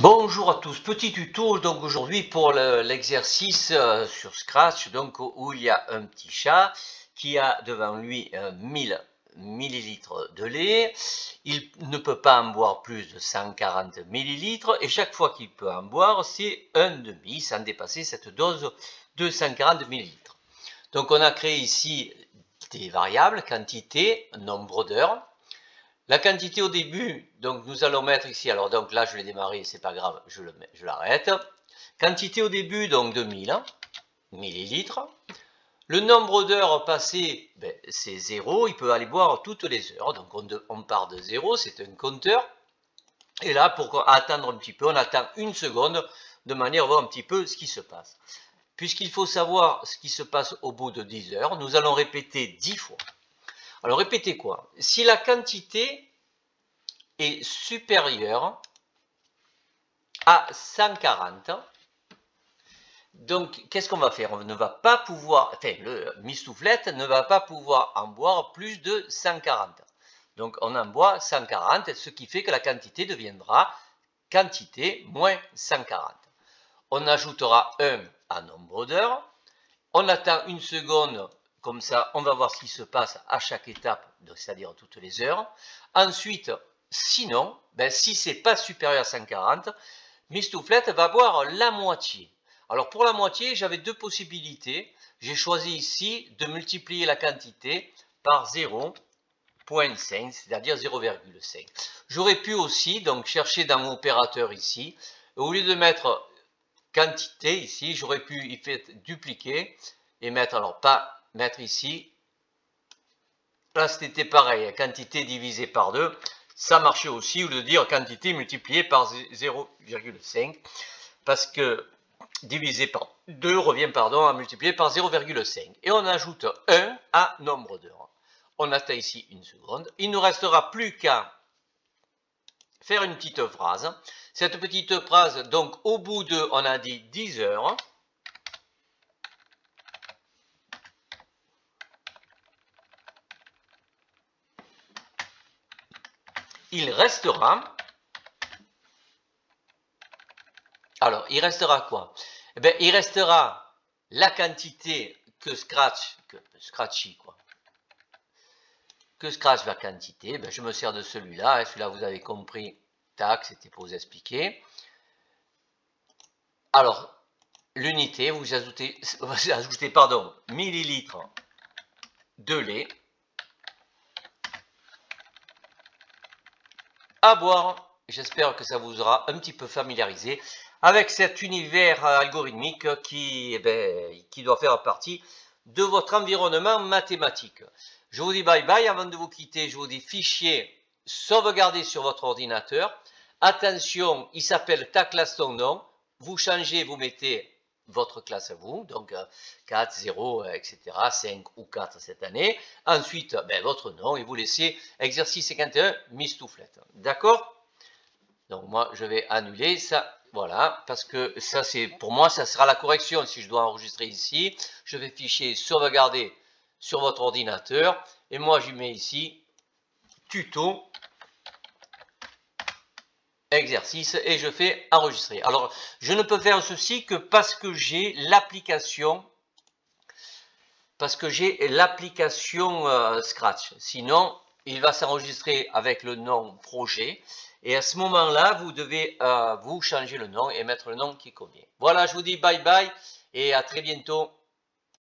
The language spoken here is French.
Bonjour à tous, petit tuto donc aujourd'hui pour l'exercice sur Scratch donc où il y a un petit chat qui a devant lui 1000 millilitres de lait. Il ne peut pas en boire plus de 140 millilitres et chaque fois qu'il peut en boire c'est un demi sans dépasser cette dose de 140 millilitres. Donc on a créé ici des variables, quantité, nombre d'heures. La quantité au début, donc nous allons mettre ici, alors donc là je l'ai démarré, c'est pas grave, je l'arrête. Quantité au début, donc de 1000 millilitres. Le nombre d'heures passées, ben, c'est 0, il peut aller boire toutes les heures, donc on part de 0, c'est un compteur. Et là, pour attendre un petit peu, on attend une seconde, de manière à voir un petit peu ce qui se passe. Puisqu'il faut savoir ce qui se passe au bout de 10 heures, nous allons répéter 10 fois. Alors répétez quoi? Si la quantité est supérieur à 140. Donc, qu'est-ce qu'on va faire? On ne va pas pouvoir, enfin, le mistouflette ne va pas pouvoir en boire plus de 140. Donc, on en boit 140, ce qui fait que la quantité deviendra quantité moins 140. On ajoutera 1 à nombre d'heures. On attend une seconde, comme ça, on va voir ce qui se passe à chaque étape, c'est-à-dire toutes les heures. Ensuite, sinon, ben, si ce n'est pas supérieur à 140, Mistouflette va boire la moitié. Alors pour la moitié, j'avais deux possibilités. J'ai choisi ici de multiplier la quantité par 0,5, c'est-à-dire 0,5. J'aurais pu aussi donc chercher dans mon opérateur ici, au lieu de mettre quantité ici, j'aurais pu y faire dupliquer et mettre, alors pas mettre ici. Là c'était pareil, quantité divisée par 2. Ça marchait aussi, au lieu de dire quantité multipliée par 0,5, parce que divisé par 2 revient à multiplier par 0,5. Et on ajoute 1 à nombre d'heures. On attend ici une seconde. Il ne nous restera plus qu'à faire une petite phrase. Cette petite phrase, donc au bout de, on a dit 10 heures, il restera, alors il restera quoi? Eh bien, il restera la quantité que Scratchy va quantité. Ben, je me sers de celui-là, celui-là vous avez compris, tac, c'était pour vous expliquer. Alors, l'unité, vous ajoutez millilitres de lait à boire. J'espère que ça vous aura un petit peu familiarisé avec cet univers algorithmique qui doit faire partie de votre environnement mathématique. Je vous dis bye bye. Avant de vous quitter, je vous dis fichier sauvegarder sur votre ordinateur. Attention, il s'appelle ta classe ton nom. Vous changez, vous mettez votre classe à vous, donc 4, 0, etc., 5 ou 4 cette année. Ensuite, ben, votre nom et vous laissez exercice 51, mistouflette. D'accord? Donc moi, je vais annuler ça, voilà, parce que ça, c'est pour moi, ça sera la correction. Si je dois enregistrer ici, je vais fichier sauvegarder sur votre ordinateur, et moi, je mets ici tuto exercice et je fais enregistrer. Alors, je ne peux faire ceci que parce que j'ai l'application Scratch. Sinon, il va s'enregistrer avec le nom projet et à ce moment-là, vous devez vous changer le nom et mettre le nom qui convient. Voilà, je vous dis bye bye et à très bientôt.